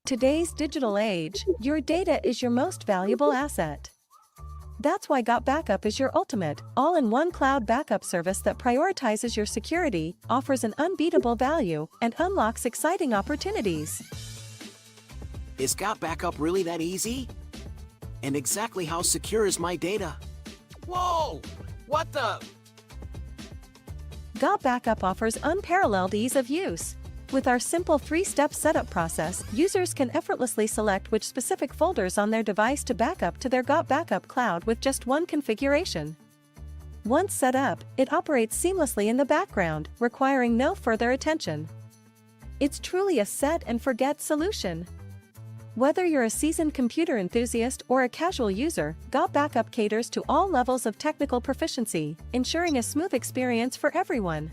Today's digital age, your data is your most valuable asset. That's why GotBackup is your ultimate, all-in-one cloud backup service that prioritizes your security, offers an unbeatable value, and unlocks exciting opportunities. Is GotBackup really that easy? And exactly how secure is my data? Whoa! What the? GotBackup offers unparalleled ease of use. With our simple 3-step setup process, users can effortlessly select which specific folders on their device to back up to their GotBackup cloud with just one configuration. Once set up, it operates seamlessly in the background, requiring no further attention. It's truly a set-and-forget solution. Whether you're a seasoned computer enthusiast or a casual user, GotBackup caters to all levels of technical proficiency, ensuring a smooth experience for everyone.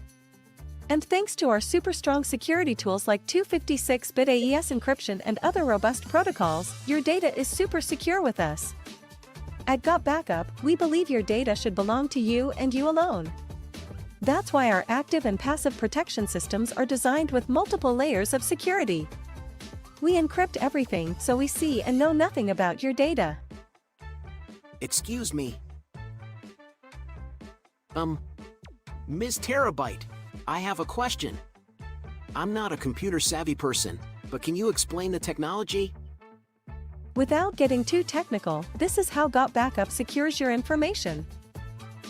And thanks to our super strong security tools like 256-bit AES encryption and other robust protocols, your data is super secure with us. At GotBackup, we believe your data should belong to you and you alone. That's why our active and passive protection systems are designed with multiple layers of security. We encrypt everything so we see and know nothing about your data. Excuse me. Ms. Terabyte, I have a question. I'm not a computer-savvy person, but can you explain the technology? Without getting too technical, this is how GotBackup secures your information.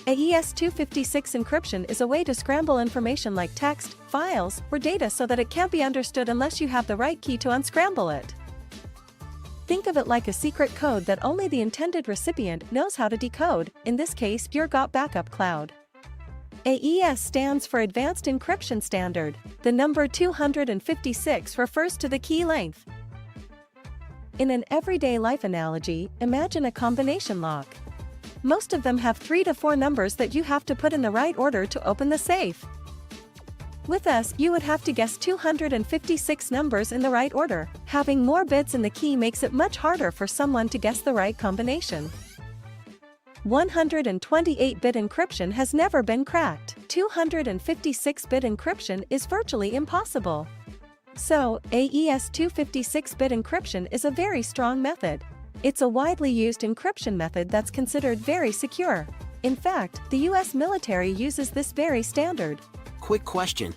AES 256 encryption is a way to scramble information like text, files, or data so that it can't be understood unless you have the right key to unscramble it. Think of it like a secret code that only the intended recipient knows how to decode, in this case, your GotBackup cloud. AES stands for Advanced Encryption Standard. The number 256 refers to the key length. In an everyday life analogy, imagine a combination lock. Most of them have 3 to 4 numbers that you have to put in the right order to open the safe. With us, you would have to guess 256 numbers in the right order. Having more bits in the key makes it much harder for someone to guess the right combination. 128-bit encryption has never been cracked. 256-bit encryption is virtually impossible. So, AES 256-bit encryption is a very strong method. It's a widely used encryption method that's considered very secure. In fact, the US military uses this very standard. Quick question.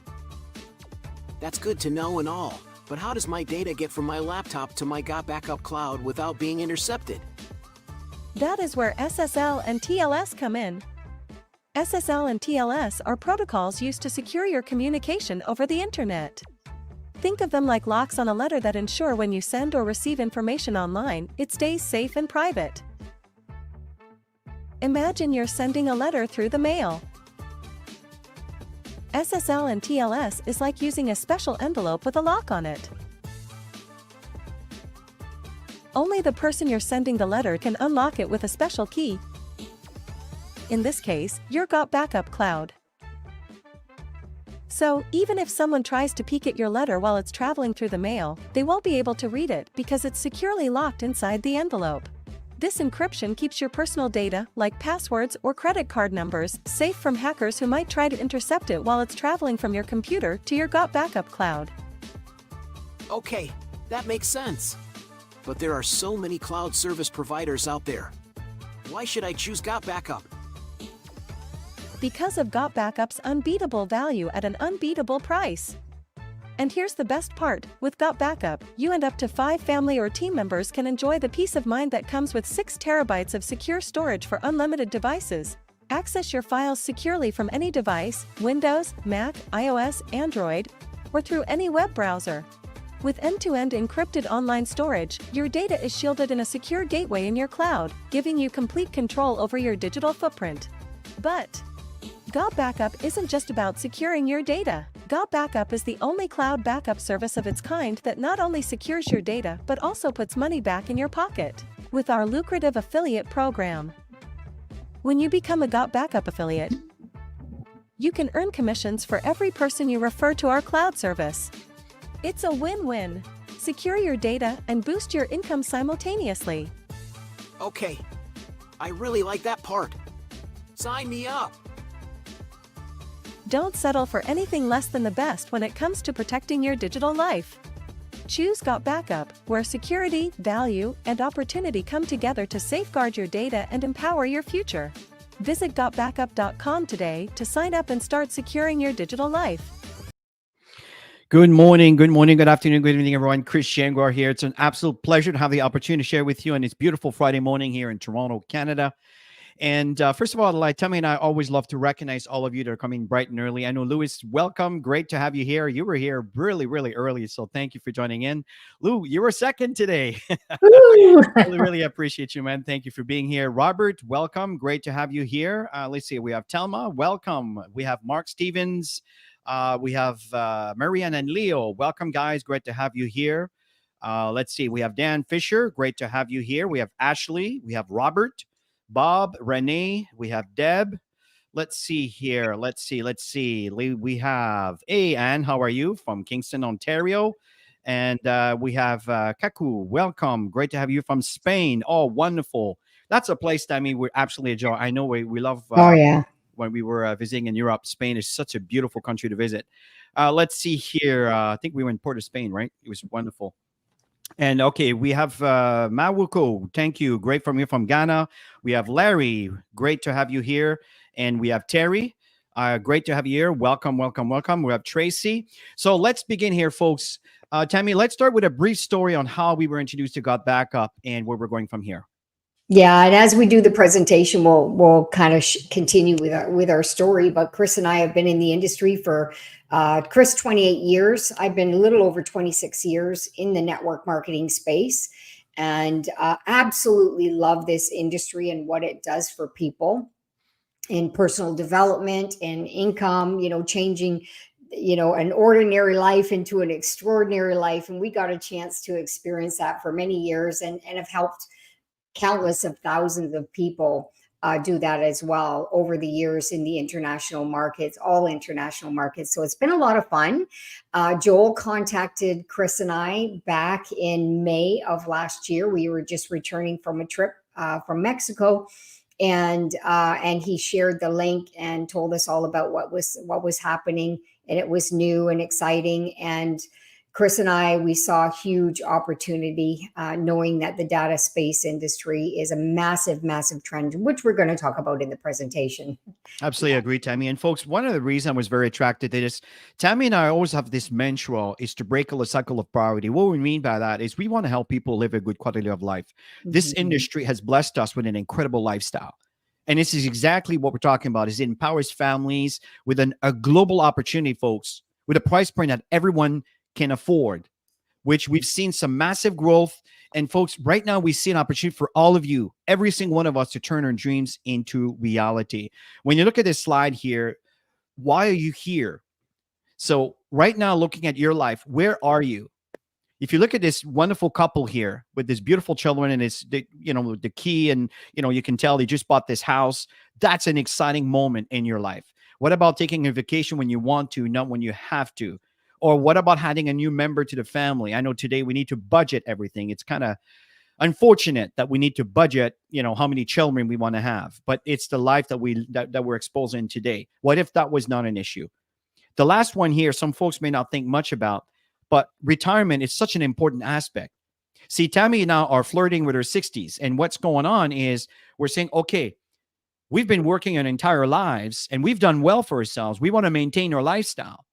That's good to know and all, but how does my data get from my laptop to my GotBackup cloud without being intercepted? That is where SSL and TLS come in. SSL and TLS are protocols used to secure your communication over the internet. Think of them like locks on a letter that ensure when you send or receive information online, it stays safe and private. Imagine you're sending a letter through the mail. SSL and TLS is like using a special envelope with a lock on it. Only the person you're sending the letter can unlock it with a special key. In this case, your GotBackup cloud. So, even if someone tries to peek at your letter while it's traveling through the mail, they won't be able to read it because it's securely locked inside the envelope. This encryption keeps your personal data, like passwords or credit card numbers, safe from hackers who might try to intercept it while it's traveling from your computer to your GotBackup cloud. Okay, that makes sense. But there are so many cloud service providers out there. Why should I choose GotBackup? Because of GotBackup's unbeatable value at an unbeatable price. And here's the best part, with GotBackup, you and up to 5 family or team members can enjoy the peace of mind that comes with 6 terabytes of secure storage for unlimited devices. Access your files securely from any device, Windows, Mac, iOS, Android, or through any web browser. With end-to-end encrypted online storage, your data is shielded in a secure gateway in your cloud, giving you complete control over your digital footprint. But GotBackup isn't just about securing your data. GotBackup is the only cloud backup service of its kind that not only secures your data but also puts money back in your pocket with our lucrative affiliate program. When you become a GotBackup affiliate, you can earn commissions for every person you refer to our cloud service. It's a win-win. Secure your data and boost your income simultaneously. Okay, I really like that part. Sign me up. Don't settle for anything less than the best when it comes to protecting your digital life. Choose GotBackup, where security, value, and opportunity come together to safeguard your data and empower your future. Visit GotBackup.com today to sign up and start securing your digital life. Good morning, good afternoon, good evening, everyone. Chris Shangwar here. It's an absolute pleasure to have the opportunity to share with you on this beautiful Friday morning here in Toronto, Canada. And first of all, like Tammy and I always love to recognize all of you that are coming bright and early. I know, Louis, welcome. Great to have you here. You were here really, really early, so thank you for joining in. Lou, you were second today. really, really appreciate you, man. Thank you for being here. Robert, welcome. Great to have you here. Let's see. We have Telma. Welcome. We have Mark Stevens. We have Marianne and Leo. Welcome, guys. Great to have you here. Let's see. We have Dan Fisher. Great to have you here. We have Ashley. We have Robert. Bob, Renee, we have Deb. Let's see here. Let's see. We have, hey, Anne, how are you? From Kingston, Ontario. And we have Kaku. Welcome. Great to have you from Spain. Oh, wonderful. That's a place that we absolutely enjoy. I know we love. When we were visiting in Europe, Spain is such a beautiful country to visit. Let's see here. I think we were in Port of Spain, right? It was wonderful. And okay, we have Mawuko. Thank you. Great from you from Ghana. We have Larry. Great to have you here. And we have Terry. Great to have you here. Welcome. We have Tracy. So let's begin here, folks. Tammy, let's start with a brief story on how we were introduced to GotBackup and where we're going from here. Yeah, and as we do the presentation, we'll kind of continue with our story. But Chris and I have been in the industry for Chris 28 years. I've been a little over 26 years in the network marketing space, and absolutely love this industry and what it does for people in personal development and income. Changing an ordinary life into an extraordinary life, and we got a chance to experience that for many years, and have helped countless of thousands of people do that as well over the years in the international markets, all international markets. So it's been a lot of fun. Joel contacted Chris and I back in May of last year. We were just returning from a trip from Mexico, and he shared the link and told us all about what was happening, and it was new and exciting. And Chris and I, we saw a huge opportunity, knowing that the data space industry is a massive, massive trend, which we're going to talk about in the presentation. Absolutely agree, Tammy. And folks, one of the reasons I was very attracted to this, Tammy and I always have this mantra, is to break the cycle of poverty. What we mean by that is we want to help people live a good quality of life. This industry has blessed us with an incredible lifestyle. And this is exactly what we're talking about, is it empowers families with a global opportunity, folks, with a price point that everyone can afford, which we've seen some massive growth. And folks, right now we see an opportunity for all of you, every single one of us, to turn our dreams into reality. When you look at this slide here, why are you here? So right now, looking at your life, where are you? If you look at this wonderful couple here with this beautiful children and the key, and you can tell they just bought this house. That's an exciting moment in your life. What about taking a vacation when you want to, not when you have to? Or what about adding a new member to the family? I know today we need to budget everything. It's kind of unfortunate that we need to budget, how many children we want to have, but it's the life that we're exposed in today. What if that was not an issue? The last one here, some folks may not think much about, but retirement is such an important aspect. See, Tammy and I are flirting with her 60s, and what's going on is we're saying, okay, we've been working our entire lives and we've done well for ourselves. We want to maintain our lifestyle.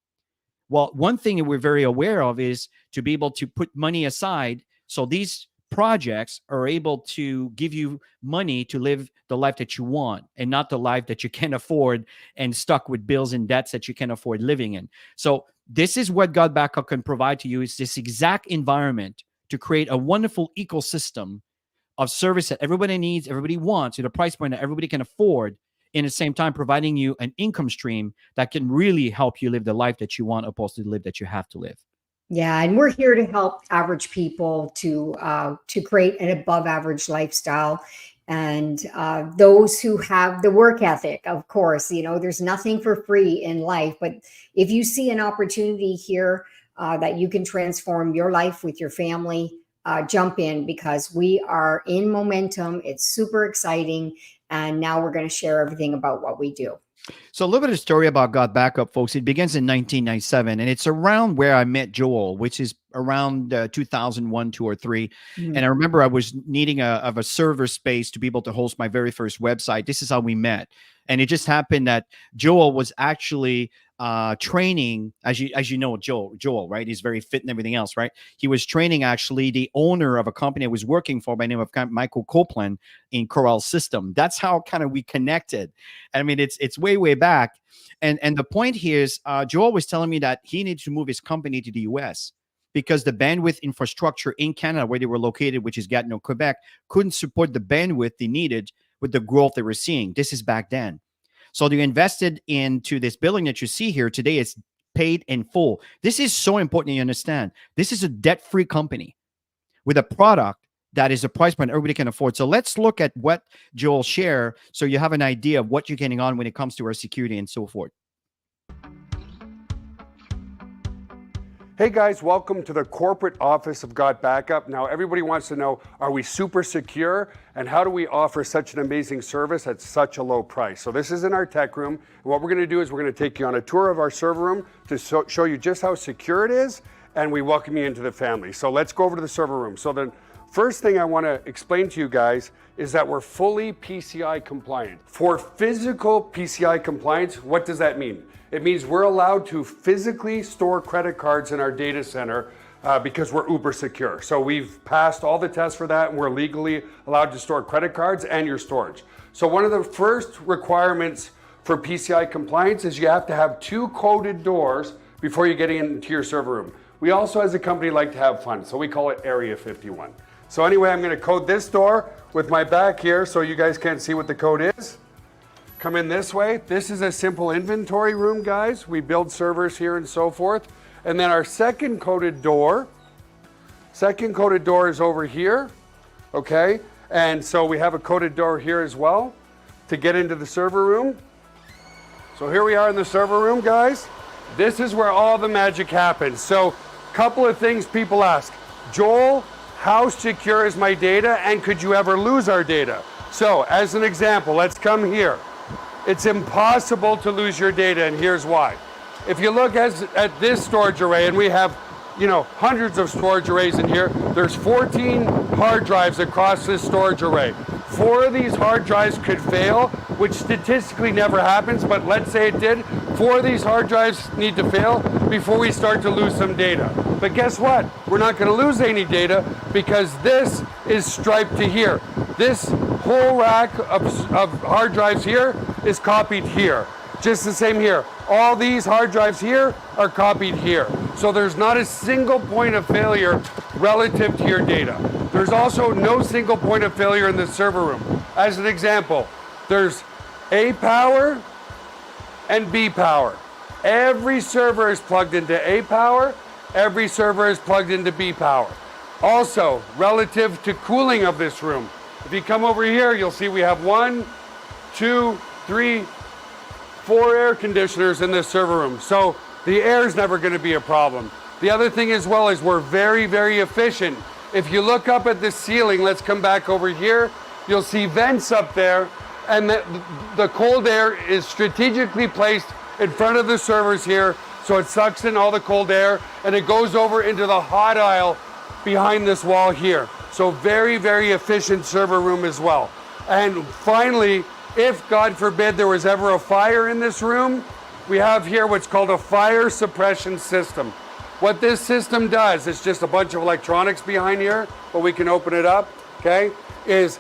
Well, one thing that we're very aware of is to be able to put money aside so these projects are able to give you money to live the life that you want and not the life that you can afford and stuck with bills and debts that you can afford living in. So this is what GotBackup can provide to you, is this exact environment to create a wonderful ecosystem of service that everybody needs, everybody wants, at a price point that everybody can afford, in the same time providing you an income stream that can really help you live the life that you want, opposed to the life that you have to live. Yeah, and we're here to help average people to create an above average lifestyle. And those who have the work ethic, of course, there's nothing for free in life. But if you see an opportunity here that you can transform your life with your family, jump in, because we are in momentum. It's super exciting. And now we're going to share everything about what we do. So a little bit of story about GotBackup, folks. It begins in 1997, and it's around where I met Joel, which is around 2001, 2 or 3. Mhm. And I remember I was needing a server space to be able to host my very first website. This is how we met. And it just happened that Joel was actually training, as you know, Joel, right? He's very fit and everything else, right? He was training actually the owner of a company I was working for by the name of Michael Copeland in Corel System. That's how kind of we connected. I mean, it's way back. And the point here is Joel was telling me that he needed to move his company to the US because the bandwidth infrastructure in Canada, where they were located, which is Gatineau, Quebec, couldn't support the bandwidth they needed with the growth they were seeing. This is back then. So they invested into this building that you see here today. It's paid in full. This is so important you understand. This is a debt-free company with a product that is a price point everybody can afford. So let's look at what Joel shared so you have an idea of what you're getting on when it comes to our security and so forth. Hey guys, welcome to the corporate office of GotBackup. Now everybody wants to know, are we super secure? And how do we offer such an amazing service at such a low price? So this is in our tech room. And what we're gonna do is we're gonna take you on a tour of our server room to show you just how secure it is, and we welcome you into the family. So let's go over to the server room. So the first thing I wanna explain to you guys is that we're fully PCI compliant. For physical PCI compliance, what does that mean? It means we're allowed to physically store credit cards in our data center because we're uber secure. So we've passed all the tests for that, and we're legally allowed to store credit cards and your storage. So one of the first requirements for PCI compliance is you have to have 2 coded doors before you get into your server room. We also, as a company, like to have fun, so we call it Area 51. So anyway, I'm gonna code this door with my back here so you guys can't see what the code is. Come in this way. This is a simple inventory room, guys. We build servers here and so forth. And then our second coded door is over here, okay? And so we have a coded door here as well to get into the server room. So here we are in the server room, guys. This is where all the magic happens. So couple of things people ask. Joel, how secure is my data, and could you ever lose our data? So as an example, let's come here. It's impossible to lose your data, and here's why. If you look at this storage array, and we have, hundreds of storage arrays in here, there's 14 hard drives across this storage array. 4 of these hard drives could fail, which statistically never happens, but let's say it did. 4 of these hard drives need to fail before we start to lose some data. But guess what? We're not going to lose any data because this is striped to here. This whole rack of hard drives here is copied here. Just the same here. All these hard drives here are copied here. So there's not a single point of failure relative to your data. There's also no single point of failure in the server room. As an example, there's A power and B power. Every server is plugged into A power, every server is plugged into B power. Also, relative to cooling of this room, if you come over here, you'll see we have 1, 2, 3, 4 air conditioners in this server room. So the air is never going to be a problem. The other thing as well is we're very, very efficient. If you look up at the ceiling, let's come back over here, you'll see vents up there, and the cold air is strategically placed in front of the servers here, so it sucks in all the cold air, and it goes over into the hot aisle behind this wall here. So very, very efficient server room as well. And finally, if God forbid there was ever a fire in this room, we have here what's called a fire suppression system. What this system does, it's just a bunch of electronics behind here, but we can open it up, okay, is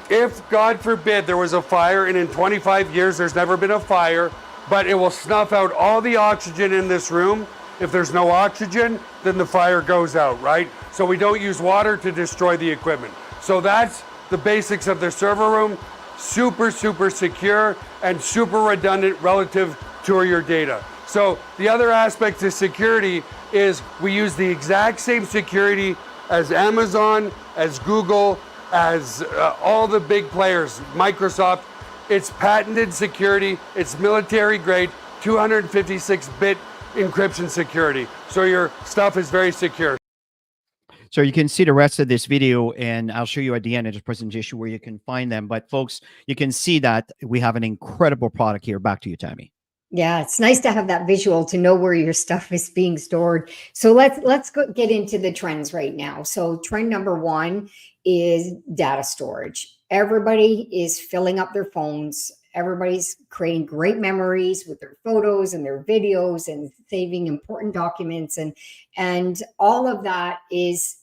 if God forbid there was a fire, and in 25 years there's never been a fire, but it will snuff out all the oxygen in this room. If there's no oxygen, then the fire goes out, right? So we don't use water to destroy the equipment. So that's the basics of the server room. Super, super secure and super redundant relative to your data. So the other aspect to security is we use the exact same security as Amazon, as Google, as all the big players, Microsoft. It's patented security, it's military grade, 256-bit encryption security. So your stuff is very secure. So you can see the rest of this video, and I'll show you at the end of the presentation where you can find them. But folks, you can see that we have an incredible product here. Back to you, Tammy. Yeah, it's nice to have that visual to know where your stuff is being stored. So let's get into the trends right now. So trend number one is data storage. Everybody is filling up their phones. Everybody's creating great memories with their photos and their videos and saving important documents, and all of that is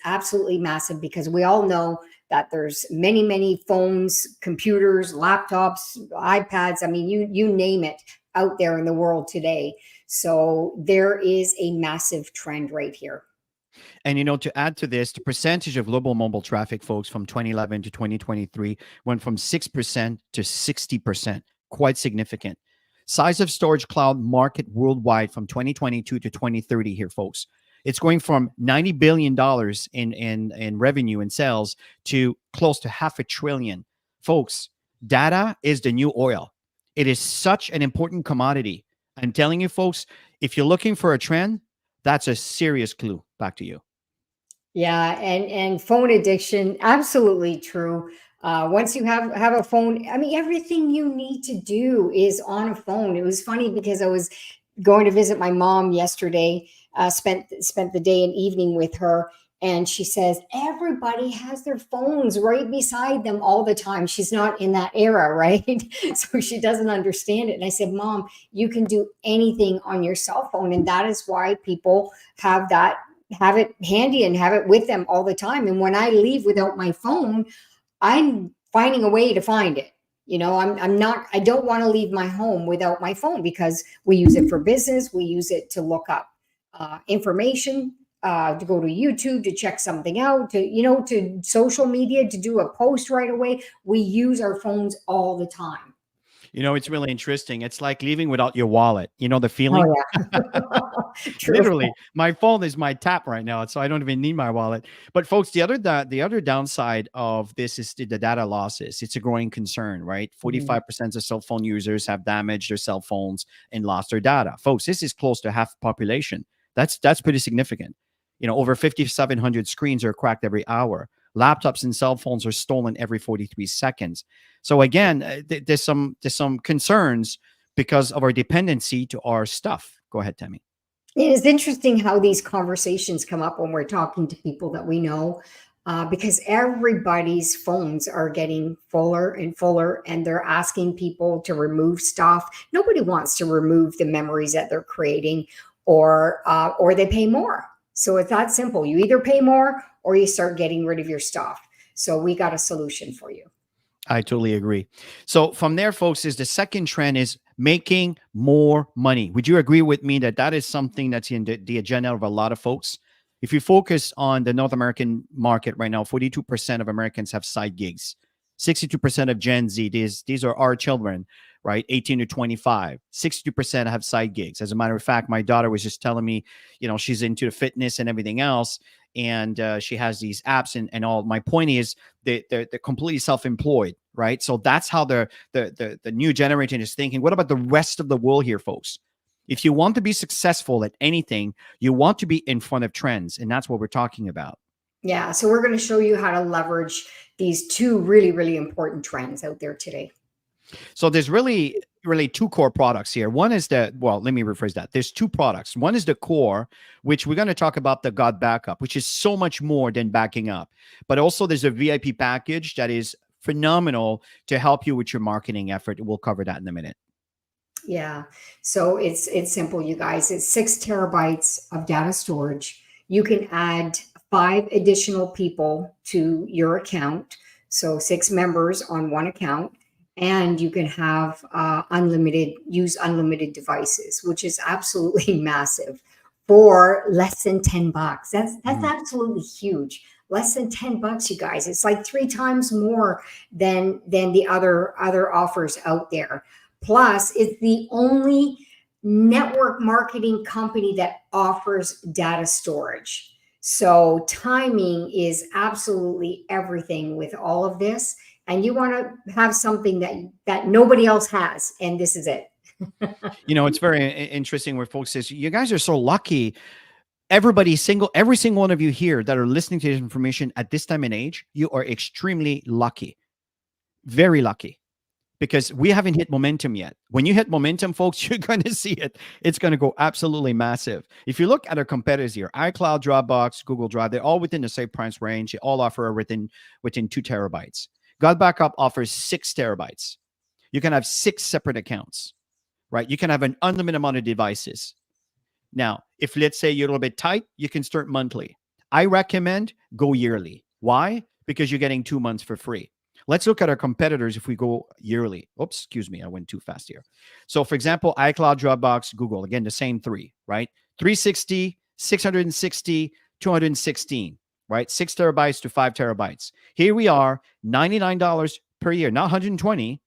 absolutely massive, because we all know that there's many phones, computers, laptops, iPads. I mean, you name it out there in the world today. So there is a massive trend right here. And to add to this, the percentage of global mobile traffic, folks, from 2011 to 2023 went from 6% to 60%. Quite significant. Size of storage cloud market worldwide from 2022 to 2030 here, folks. It's going from $90 billion in revenue and sales to close to $500 billion. Folks, data is the new oil. It is such an important commodity. I'm telling you, folks, if you're looking for a trend, that's a serious clue. Back to you. Yeah, and phone addiction, absolutely true. Once you have a phone, I mean, everything you need to do is on a phone. It was funny because I was going to visit my mom yesterday, spent the day and evening with her, and she says everybody has their phones right beside them all the time. She's not in that era, right? So she doesn't understand it. And I said, Mom, you can do anything on your cell phone, and that is why people have it handy and have it with them all the time. And when I leave without my phone, I'm finding a way to find it. I don't want to leave my home without my phone, because we use it for business. We use it to look up information, to go to YouTube, to check something out, to social media, to do a post right away. We use our phones all the time. It's really interesting. It's like leaving without your wallet. The feeling? Oh, yeah. True. Literally, my phone is my tap right now, so I don't even need my wallet. But folks, the other downside of this is the data losses. It's a growing concern, right? 45% of cell phone users have damaged their cell phones and lost their data. Folks, this is close to half the population. That's pretty significant. Over 5,700 screens are cracked every hour. Laptops and cell phones are stolen every 43 seconds. So again, there's some concerns because of our dependency to our stuff. Go ahead, Tammy. It is interesting how these conversations come up when we're talking to people that we know, because everybody's phones are getting fuller and fuller, and they're asking people to remove stuff. Nobody wants to remove the memories that they're creating, or they pay more. So it's that simple. You either pay more or you start getting rid of your stuff. So we got a solution for you. I totally agree. So from there, folks, is the second trend is making more money. Would you agree with me that is something that's in the agenda of a lot of folks? If you focus on the North American market right now, 42% of Americans have side gigs. 62% of Gen Z, these are our children, right? 18 to 25. 62% have side gigs. As a matter of fact, my daughter was just telling me, she's into the fitness and everything else, and she has these apps and all. My point is they're completely self-employed, right? So that's how the new generation is thinking. What about the rest of the world here, folks? If you want to be successful at anything, you want to be in front of trends, and that's what we're talking about. Yeah, so we're going to show you how to leverage these two really, really important trends out there today. So there's really two core products here. One is let me rephrase that. There's two products. One is the core, which we're going to talk about, the GotBackup, which is so much more than backing up. But also there's a VIP package that is phenomenal to help you with your marketing effort. We'll cover that in a minute. Yeah, so it's simple, you guys. It's 6 terabytes of data storage. You can add 5 additional people to your account. So 6 members on one account. And you can have use unlimited devices, which is absolutely massive, for less than $10. That's absolutely huge. Less than $10, you guys. It's like 3 times more than the other offers out there. Plus, it's the only network marketing company that offers data storage. So timing is absolutely everything with all of this. And you want to have something that nobody else has. And this is it. It's very interesting where folks says, you guys are so lucky. Every single one of you here that are listening to this information at this time and age, you are extremely lucky. Very lucky. because we haven't hit momentum yet. When you hit momentum, folks, you're going to see it. It's going to go absolutely massive. If you look at our competitors here, iCloud, Dropbox, Google Drive, they're all within the same price range. They all offer within 2 terabytes. GotBackup offers 6 terabytes. You can have 6 separate accounts, right? You can have an unlimited amount of devices. Now, if let's say you're a little bit tight, you can start monthly. I recommend go yearly. Why? Because you're getting 2 months for free. Let's look at our competitors if we go yearly. Oops, excuse me, I went too fast here. So for example, iCloud, Dropbox, Google, again, the same 3, right? 360, 660, 216, right? 6 terabytes to 5 terabytes. Here we are, $99 per year, not $120.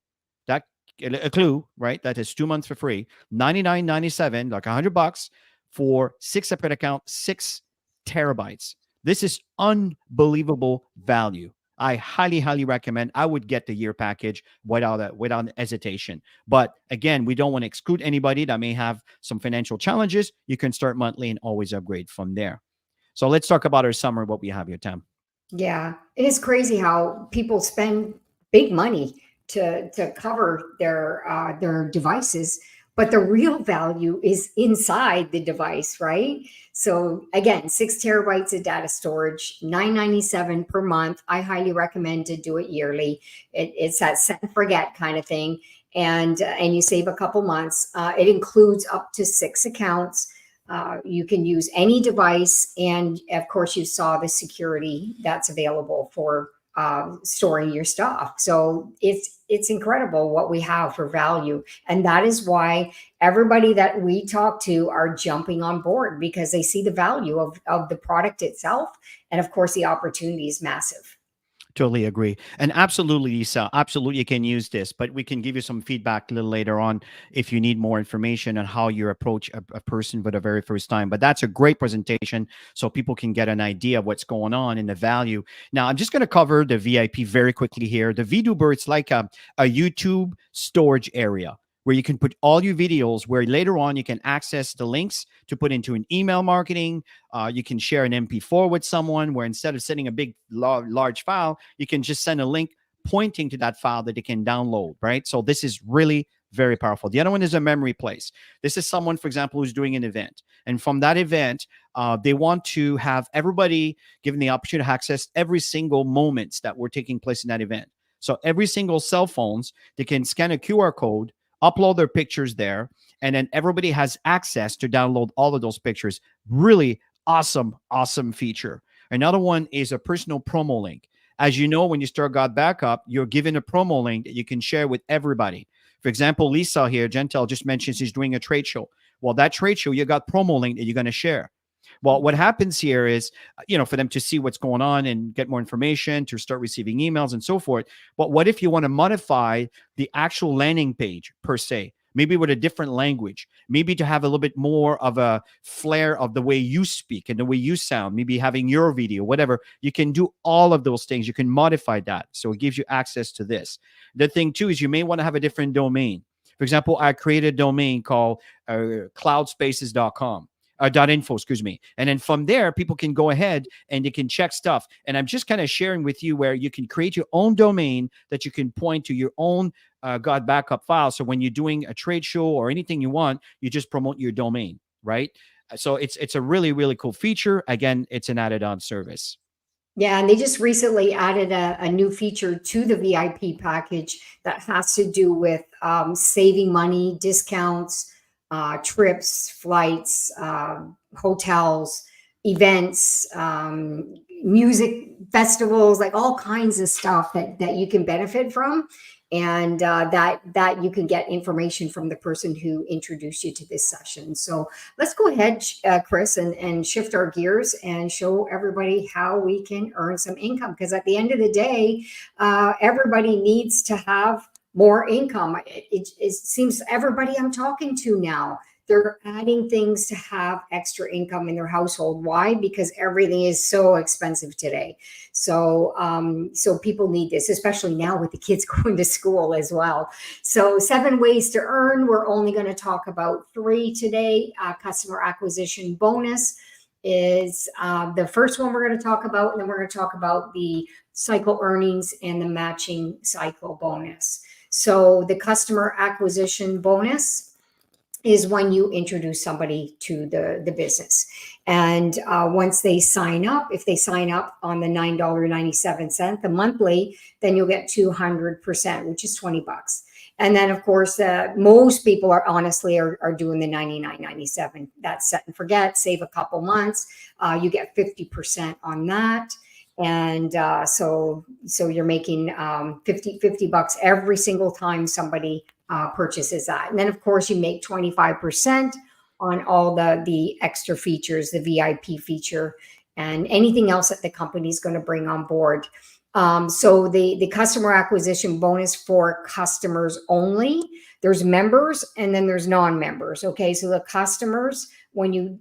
That a clue, right? That is 2 months for free. $99.97, like $100 for 6 separate accounts, 6 terabytes. This is unbelievable value. I highly, highly recommend. I would get the year package without hesitation. But again, we don't want to exclude anybody that may have some financial challenges. You can start monthly and always upgrade from there. So let's talk about our summer, what we have here, Tam. Yeah, it is crazy how people spend big money to cover their devices, but the real value is inside the device, right? So again, 6 terabytes of data storage, $9.97 per month. I highly recommend to do it yearly. It's that set and forget kind of thing, and you save a couple months. It includes up to 6 accounts. You can use any device, and of course, you saw the security that's available for storing your stuff. So it's incredible what we have for value. And that is why everybody that we talk to are jumping on board, because they see the value of the product itself. And of course, the opportunity is massive. Totally agree. And absolutely, Lisa, absolutely you can use this, but we can give you some feedback a little later on if you need more information on how you approach a person for the very first time. But that's a great presentation so people can get an idea of what's going on and the value. Now, I'm just going to cover the VIP very quickly here. The VTuber, it's like a YouTube storage area where you can put all your videos, where later on you can access the links to put into an email marketing. You can share an MP4 with someone, where instead of sending a big, large file, you can just send a link pointing to that file that they can download, right? So this is really very powerful. The other one is a memory place. This is someone, for example, who's doing an event. And from that event, they want to have everybody given the opportunity to access every single moments that were taking place in that event. So every single cell phones, they can scan a QR code, upload their pictures there, and then everybody has access to download all of those pictures. Really awesome, awesome feature. Another one is a personal promo link. As you know, when you start GotBackup, you're given a promo link that you can share with everybody. For example, Lisa here, Gentel, just mentioned she's doing a trade show. Well, that trade show, you got promo link that you're going to share. Well, what happens here is, for them to see what's going on and get more information, to start receiving emails and so forth. But what if you want to modify the actual landing page per se? Maybe with a different language, maybe to have a little bit more of a flair of the way you speak and the way you sound, maybe having your video, whatever. You can do all of those things. You can modify that. So it gives you access to this. The thing too is you may want to have a different domain. For example, I created a domain called cloudspaces.com. .info, excuse me. And then from there, people can go ahead and they can check stuff. And I'm just kind of sharing with you where you can create your own domain that you can point to your own GotBackup file. So when you're doing a trade show or anything you want, you just promote your domain, right? So it's a really, really cool feature. Again, it's an added on service. Yeah, and they just recently added a new feature to the VIP package that has to do with saving money, discounts, trips, flights, hotels, events, music festivals, like all kinds of stuff that you can benefit from. And that you can get information from the person who introduced you to this session. So let's go ahead, Chris, and shift our gears and show everybody how we can earn some income. Because at the end of the day, everybody needs to have more income. It seems everybody I'm talking to now, they're adding things to have extra income in their household. Why? Because everything is so expensive today. So people need this, especially now with the kids going to school as well. So 7 ways to earn. We're only going to talk about 3 today. Customer acquisition bonus is the first one we're going to talk about. And then we're going to talk about the cycle earnings and the matching cycle bonus. So the customer acquisition bonus is when you introduce somebody to the business. And once they sign up, if they sign up on the $9.97, the monthly, then you'll get 200%, which is $20. And then of course, most people are honestly are doing the $99.97. That's set and forget, save a couple months. You get 50% on that. And so you're making $50 every single time somebody purchases that. And then of course you make 25% on all the extra features, the VIP feature, and anything else that the company is going to bring on board. So the customer acquisition bonus for customers only. There's members and then there's non-members. Okay, so the customers, when you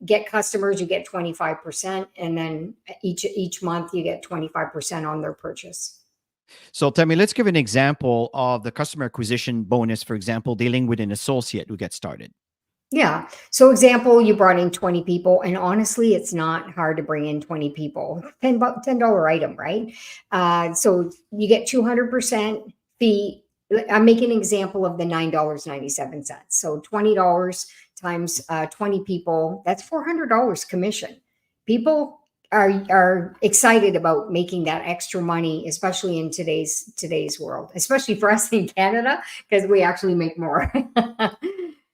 get customers, you get 25%, and then each month you get 25% on their purchase. So Tammy, let's give an example of the customer acquisition bonus, for example, dealing with an associate who gets started. Yeah. So example, you brought in 20 people, and honestly, it's not hard to bring in 20 people. $10 item, right? So you get 200% fee. I'm making an example of the $9.97. So $20 times 20 people, that's $400 commission. People are excited about making that extra money, especially in today's world, especially for us in Canada, because we actually make more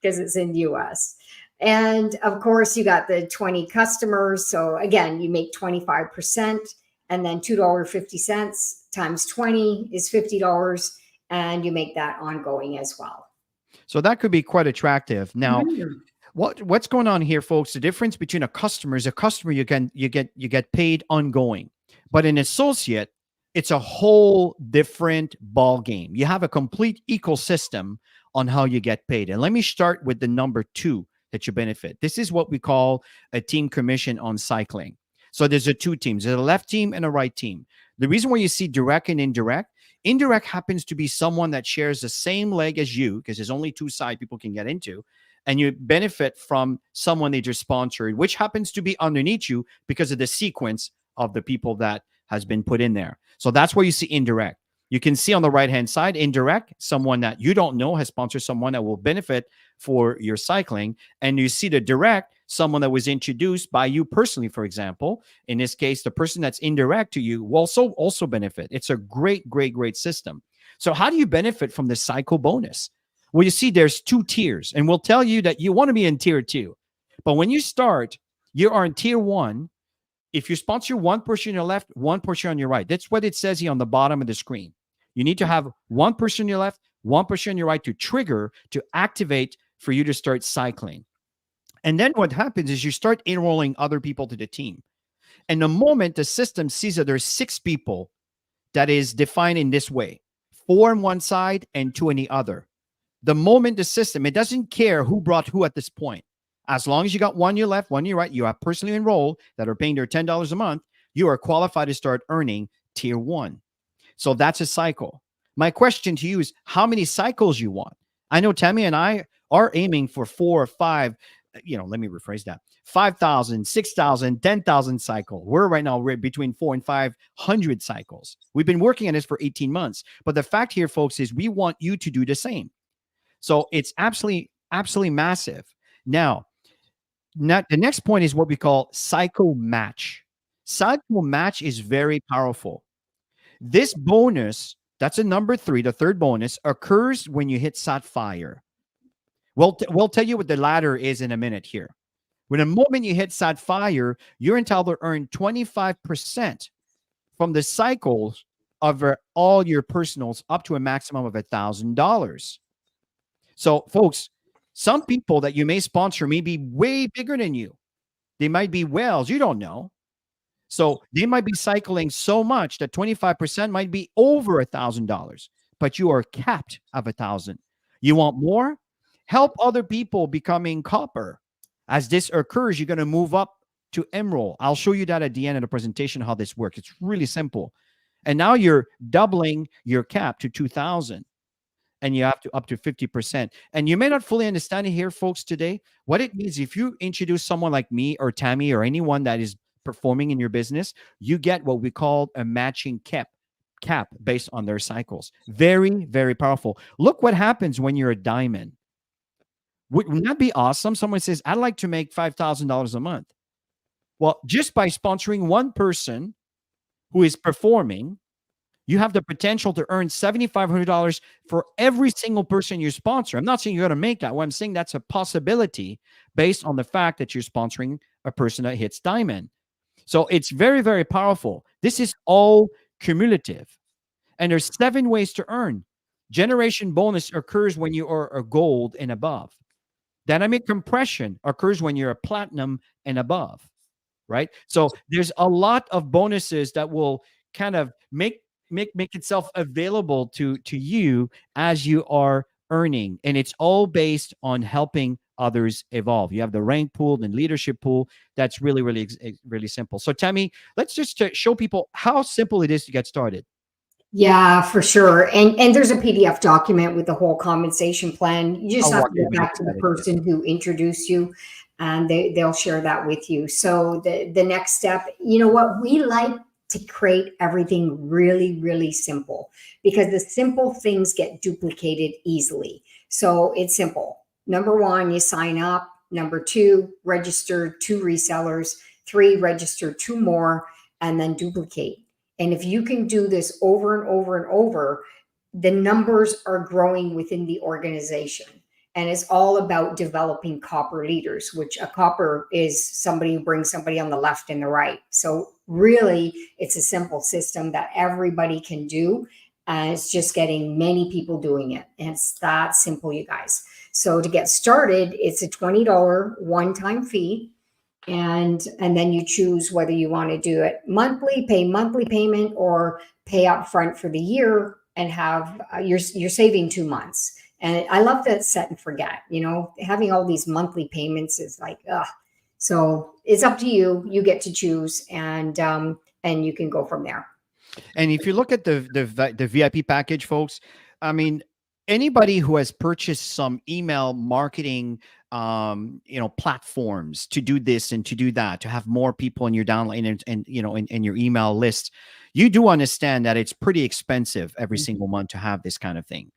because it's in US. And of course, you got the 20 customers. So again, you make 25%, and then $2.50 times 20 is $50, and you make that ongoing as well. So that could be quite attractive. Now, Mhm. what's going on here, folks? The difference between a customer is you get paid ongoing, but an associate, it's a whole different ball game. You have a complete ecosystem on how you get paid. And let me start with the number 2 that you benefit. This is what we call a team commission on cycling. So there's 2 teams. There's a left team and a right team. The reason why you see direct and indirect happens to be someone that shares the same leg as you, because there's only 2 sides people can get into, and you benefit from someone they just sponsored, which happens to be underneath you because of the sequence of the people that has been put in there. So that's where you see indirect. You can see on the right-hand side, indirect, someone that you don't know has sponsored someone that will benefit for your cycling. And you see the direct, someone that was introduced by you personally, for example. In this case, the person that's indirect to you will also benefit. It's a great, great, great system. So how do you benefit from the cycle bonus? Well, you see, there's 2 tiers, and we'll tell you that you want to be in tier 2. But when you start, you are in tier 1. If you sponsor 1 person on your left, 1 person on your right, that's what it says here on the bottom of the screen. You need to have 1 person on your left, 1 person on your right to trigger, to activate for you to start cycling. And then what happens is you start enrolling other people to the team. And the moment the system sees that there's 6 people that is defined in this way, 4 on one side and 2 on the other. The moment the system, it doesn't care who brought who at this point. As long as you got 1 on your left, 1 on your right, you are personally enrolled that are paying their $10 a month, you are qualified to start earning tier 1. So that's a cycle. My question to you is how many cycles you want? I know Tammy and I are aiming for 4 or 5, let me rephrase that. 5,000, 6,000, 10,000 cycle. We're right now between 400 and 500 cycles. We've been working on this for 18 months. But the fact here, folks, is we want you to do the same. So it's absolutely, absolutely massive. Now, the next point is what we call cycle match. Cycle match is very powerful. This bonus, that's a number 3, the third bonus, occurs when you hit Sapphire. We'll tell you what the ladder is in a minute here. When the moment you hit Sapphire, you're entitled to earn 25% from the cycles of all your personals up to a maximum of $1,000. So, folks, some people that you may sponsor may be way bigger than you. They might be whales. You don't know. So they might be cycling so much that 25% might be over $1,000, but you are capped of $1,000. You want more? Help other people becoming copper. As this occurs, you're going to move up to emerald. I'll show you that at the end of the presentation, how this works. It's really simple. And now you're doubling your cap to 2,000. And you have to up to 50%. And you may not fully understand it here, folks, today. What it means, if you introduce someone like me or Tammy or anyone that is performing in your business, you get what we call a matching cap cap based on their cycles. Very, very powerful. Look what happens when you're a diamond. Wouldn't that be awesome? Someone says, I'd like to make $5,000 a month. Well, just by sponsoring one person who is performing, you have the potential to earn $7,500 for every single person you sponsor. I'm not saying you're going to make that. What I'm saying, that's a possibility based on the fact that you're sponsoring a person that hits diamond. So it's very, very powerful. This is all cumulative. And there's 7 ways to earn. Generation bonus occurs when you are a gold and above. Dynamic compression occurs when you're a platinum and above, right? So there's a lot of bonuses that will kind of make itself available to you as you are earning. And it's all based on helping others evolve. You have the rank pool and leadership pool. That's really, really, really simple. So Tammy, let's just show people how simple it is to get started. Yeah, for sure. And there's a PDF document with the whole compensation plan. You just have to get back to the person who introduced you, and they'll share that with you. So the next step, you know what, we like to create everything really, really simple, because the simple things get duplicated easily. So it's simple. Number 1, you sign up. Number 2, register 2 resellers. 3, register 2 more, and then duplicate. And if you can do this over and over and over, the numbers are growing within the organization. And it's all about developing copper leaders, which a copper is somebody who brings somebody on the left and the right. So really, it's a simple system that everybody can do. And it's just getting many people doing it. And it's that simple, you guys. So to get started, it's a $20 one-time fee. And then you choose whether you want to do it monthly, pay monthly payment, or pay up front for the year and have you're saving 2 months. And I love that set and forget. You know, having all these monthly payments is like, ugh. So it's up to you. You get to choose, and you can go from there. And if you look at the VIP package, folks, I mean, anybody who has purchased some email marketing platforms to do this and to do that, to have more people in your downline and in your email list, you do understand that it's pretty expensive every single month to have this kind of thing.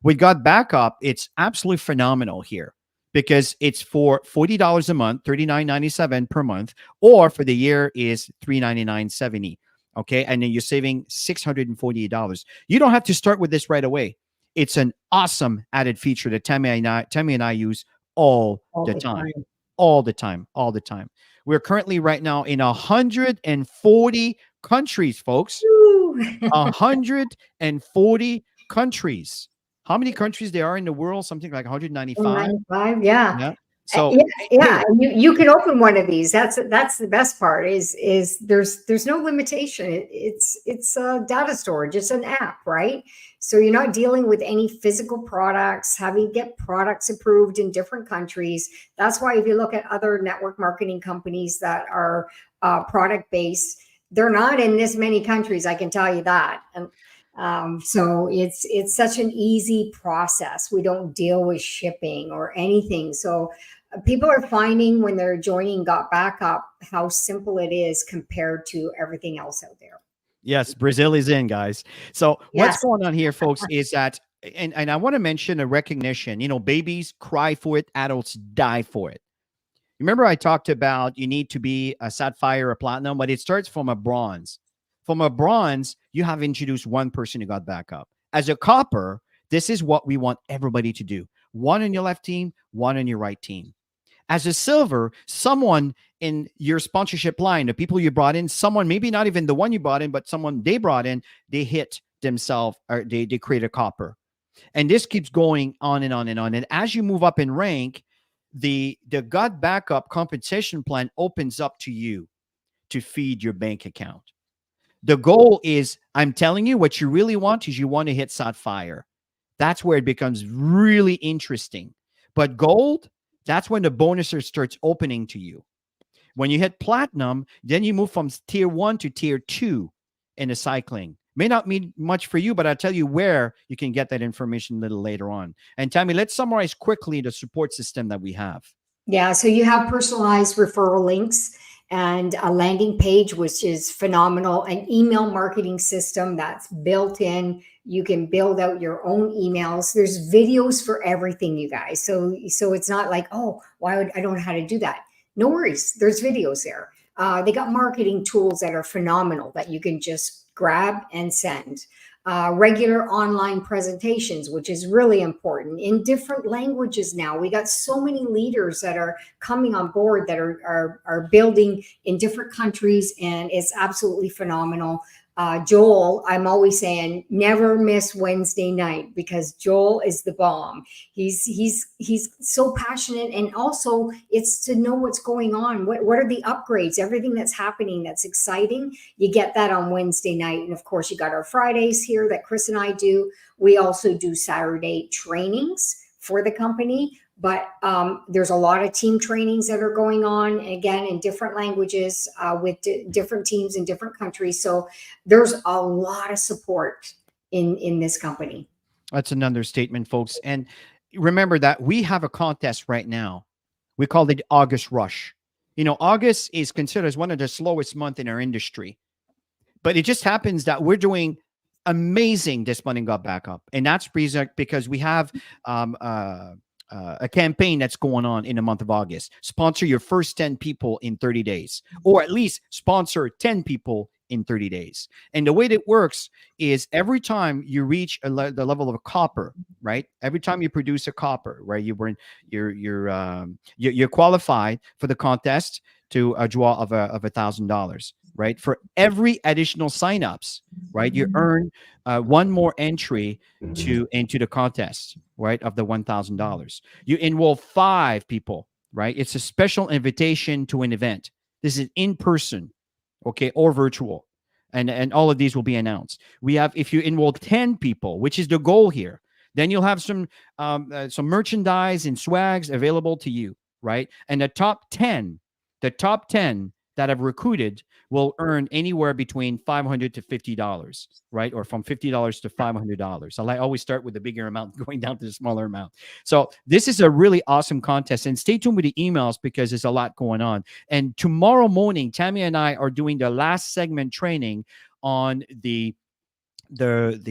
With GotBackup, it's absolutely phenomenal here, because it's for $40 a month, $39.97 per month, or for the year is $399.70. Okay, and then you're saving $648. You don't have to start with this right away. It's an awesome added feature that Tammy and I use all the time. We're currently right now in 140 countries, folks. 140 countries. How many countries there are in the world? Something like 195. 195, yeah. So yeah. You can open one of these. That's the best part. Is there's no limitation. It's a data storage. It's an app, right? So you're not dealing with any physical products, having to get products approved in different countries. That's why if you look at other network marketing companies that are product based, they're not in this many countries. I can tell you that. And so it's such an easy process. We don't deal with shipping or anything. So people are finding when they're joining GotBackup how simple it is compared to everything else out there. Yes, Brazil is in, guys. So what's going on here, folks, is that, and I want to mention a recognition. You know, babies cry for it, adults die for it. Remember I talked about you need to be a sapphire, a platinum, but it starts from a bronze. From a bronze, you have introduced one person who got back up. As a copper, this is what we want everybody to do. One on your left team, one on your right team. As a silver, someone in your sponsorship line, the people you brought in, someone, maybe not even the one you brought in, but someone they brought in, they hit themselves, or they create a copper. And this keeps going on and on and on. And as you move up in rank, the GotBackup compensation plan opens up to you to feed your bank account. The goal is, I'm telling you, what you really want is you want to hit sapphire. That's where it becomes really interesting. But gold, that's when the bonuser starts opening to you. When you hit platinum, then you move from tier 1 to tier 2 in the cycling. May not mean much for you, but I'll tell you where you can get that information a little later on. And Tammy, let's summarize quickly the support system that we have. Yeah, so you have personalized referral links. and a landing page, which is phenomenal, an email marketing system that's built in. You can build out your own emails. There's videos for everything, you guys. So it's not like, oh, why would I don't know how to do that? No worries. There's videos there. They got marketing tools that are phenomenal that you can just grab and send. Regular online presentations, which is really important in different languages now. We got so many leaders that are coming on board that are building in different countries, and it's absolutely phenomenal. Joel, I'm always saying, never miss Wednesday night, because Joel is the bomb. He's so passionate, and also it's to know what's going on. What are the upgrades? Everything that's happening that's exciting. You get that on Wednesday night, and of course, you got our Fridays here that Chris and I do. We also do Saturday trainings for the company. But there's a lot of team trainings that are going on, again, in different languages with different teams in different countries. So there's a lot of support in this company. That's an understatement, folks. And remember that we have a contest right now. We call it August Rush. You know, August is considered as one of the slowest months in our industry. But it just happens that we're doing amazing this month in GotBackup. And that's because we have a campaign that's going on in the month of August. Sponsor your first 10 people in 30 days, or at least sponsor 10 people in 30 days. And the way that works is every time you reach the level of a copper, right? Every time you produce a copper, right? You're qualified for the contest to a draw of $1,000, right? For every additional signups, right? You earn one more entry into the contest, right? Of the $1,000. You enroll 5 people, right? It's a special invitation to an event. This is in person, okay, or virtual, and all of these will be announced. We have, if you enroll 10 people, which is the goal here, then you'll have some merchandise and swags available to you, right? And the top 10 that have recruited will earn anywhere between $500 to $50, right? Or from $50 to $500. I always start with the bigger amount going down to the smaller amount. So this is a really awesome contest, and stay tuned with the emails because there's a lot going on. And tomorrow morning, Tammy and I are doing the last segment training on the recruit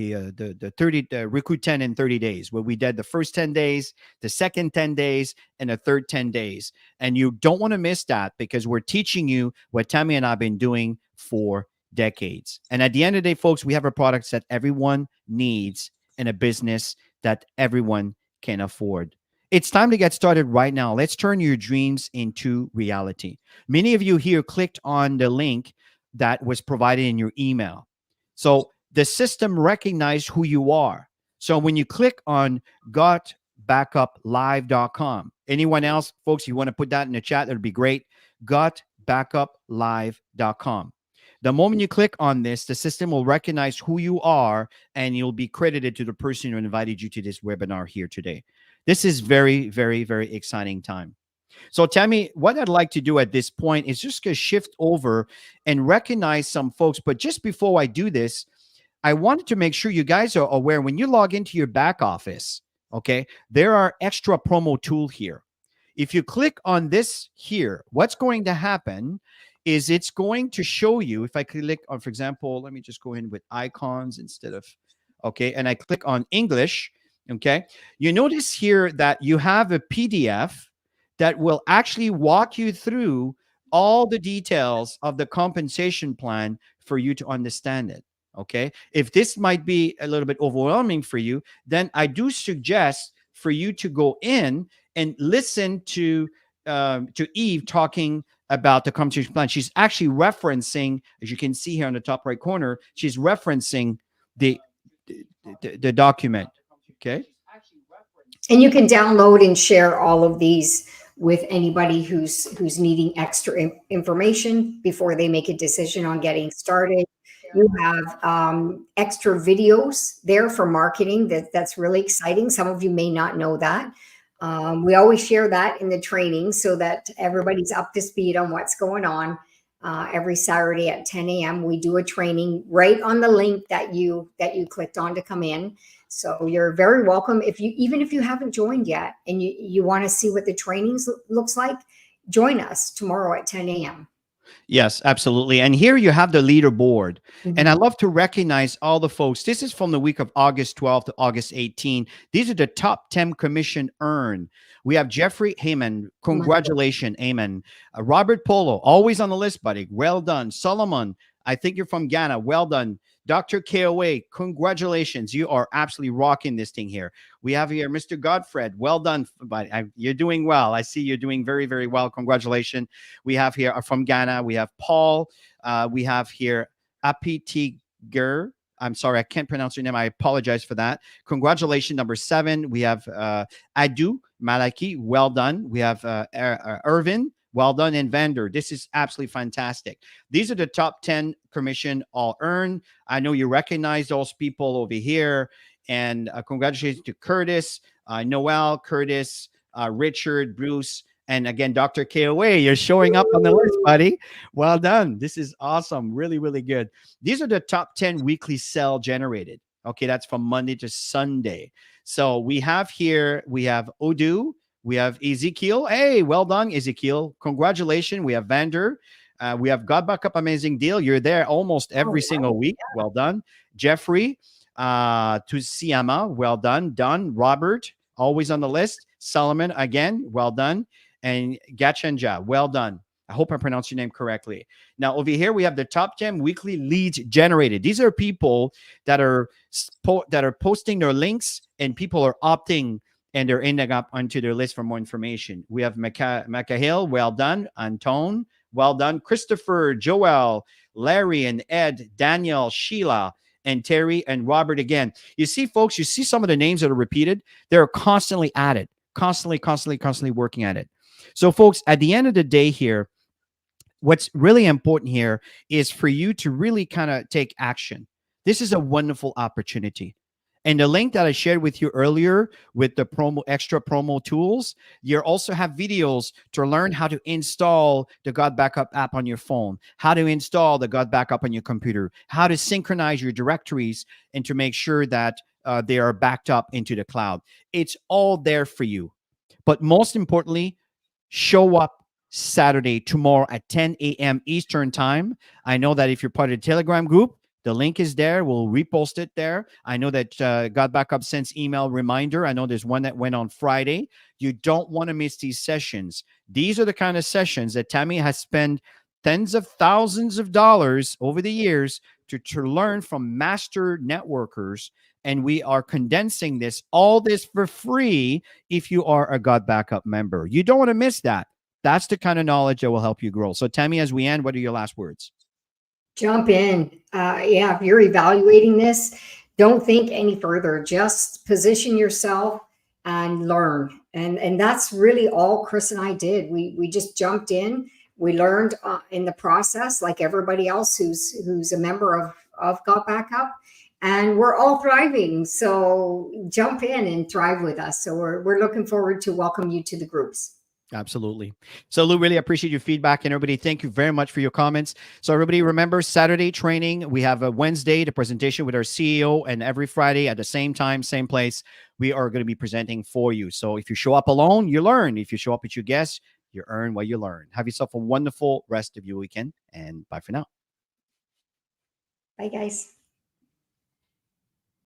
10 in 30 days, where we did the first 10 days, the second 10 days, and the third 10 days. And you don't want to miss that, because we're teaching you what Tammy and I have been doing for decades. And at the end of the day, folks, we have a product that everyone needs and a business that everyone can afford. It's time to get started right now. Let's turn your dreams into reality. Many of you here clicked on the link that was provided in your email. So the system recognized who you are. So when you click on GotBackupLive.com, anyone else, folks, you want to put that in the chat, that would be great. GotBackupLive.com. The moment you click on this, the system will recognize who you are, and you'll be credited to the person who invited you to this webinar here today. This is very, very, very exciting time. So Tammy, what I'd like to do at this point is just to shift over and recognize some folks. But just before I do this, I wanted to make sure you guys are aware, when you log into your back office, okay, there are extra promo tool here. If you click on this here, what's going to happen is it's going to show you, if I click on, for example, let me just go in with icons instead of, okay, and I click on English, okay, you notice here that you have a PDF that will actually walk you through all the details of the compensation plan for you to understand it. Okay, if this might be a little bit overwhelming for you, then I do suggest for you to go in and listen to Eve talking about the compensation plan. She's actually referencing, as you can see here on the top right corner, she's referencing the document. Okay, and you can download and share all of these with anybody who's needing extra information before they make a decision on getting started. You have extra videos there for marketing. That's really exciting. Some of you may not know that. We always share that in the training so that everybody's up to speed on what's going on. Every Saturday at 10 a.m. we do a training right on the link that you clicked on to come in. So you're very welcome. Even if you haven't joined yet and you want to see what the trainings looks like, join us tomorrow at 10 a.m. Yes, absolutely. And here you have the leaderboard. And I Mhm. love to recognize all the folks. This is from the week of August 12th to August 18th. These are the top 10 commission earned. We have Jeffrey Heyman. My God. Congratulations. Amen. Robert Polo, always on the list, buddy. Well done. Solomon, I think you're from Ghana. Well done. Dr. KOA, congratulations. You are absolutely rocking this thing here. We have here Mr. Godfred. Well done, buddy. You're doing well. I see you're doing very, very well. Congratulations. We have here from Ghana. We have Paul. We have here Apitiger. I'm sorry, I can't pronounce your name. I apologize for that. Congratulations, number 7. We have Adu Malaki. Well done. We have Irvin. Well done. And Vander. This is absolutely fantastic. These are the top 10 commission all earned. I know you recognize those people over here. And congratulations to Curtis, Noel, Curtis, Richard, Bruce, and again, Dr. KOA, you're showing up on the list, buddy. Well done. This is awesome. Really, really good. These are the top 10 weekly sell generated. Okay, that's from Monday to Sunday. So we have here, we have Odu, we have Ezekiel. Hey, well done, Ezekiel. Congratulations. We have Vander. We have GotBackup, amazing deal. You're there almost every single week. Well done. Jeffrey, Tusiama, well done. Don, Robert, always on the list. Solomon, again, well done. And Gachenja, well done. I hope I pronounced your name correctly. Now, over here, we have the top 10 weekly leads generated. These are people that are posting their links, and people are opting, and they're ending up onto their list for more information. We have Macahil, well done. Anton, well done. Christopher, Joel, Larry, and Ed, Daniel, Sheila, and Terry, and Robert again. You see, folks, you see some of the names that are repeated. They're constantly added, constantly working at it. So, folks, at the end of the day here, what's really important here is for you to really kind of take action. This is a wonderful opportunity. And the link that I shared with you earlier with the extra promo tools, you also have videos to learn how to install the GotBackup app on your phone, how to install the GotBackup on your computer, how to synchronize your directories, and to make sure that they are backed up into the cloud. It's all there for you. But most importantly, show up Saturday, tomorrow at 10 a.m. Eastern time. I know that if you're part of the Telegram group, the link is there. We'll repost it there. I know that GotBackup sends email reminder. I know there's one that went on Friday. You don't want to miss these sessions. These are the kind of sessions that Tammy has spent tens of thousands of dollars over the years to learn from master networkers. And we are condensing all this for free if you are a GotBackup member. You don't want to miss that. That's the kind of knowledge that will help you grow. So, Tammy, as we end, what are your last words? Jump in. Yeah, if you're evaluating this, don't think any further. Just position yourself and learn. And that's really all Chris and I did. We just jumped in. We learned in the process, like everybody else who's a member of GotBackup, and we're all thriving. So jump in and thrive with us. So we're looking forward to welcome you to the groups. Absolutely. So, Lou, really appreciate your feedback. And everybody, thank you very much for your comments. So, everybody, remember Saturday training. We have a Wednesday, the presentation with our CEO, and every Friday at the same time, same place, we are going to be presenting for you. So, if you show up alone, you learn. If you show up with your guests, you earn what you learn. Have yourself a wonderful rest of your weekend, and bye for now. Bye, guys.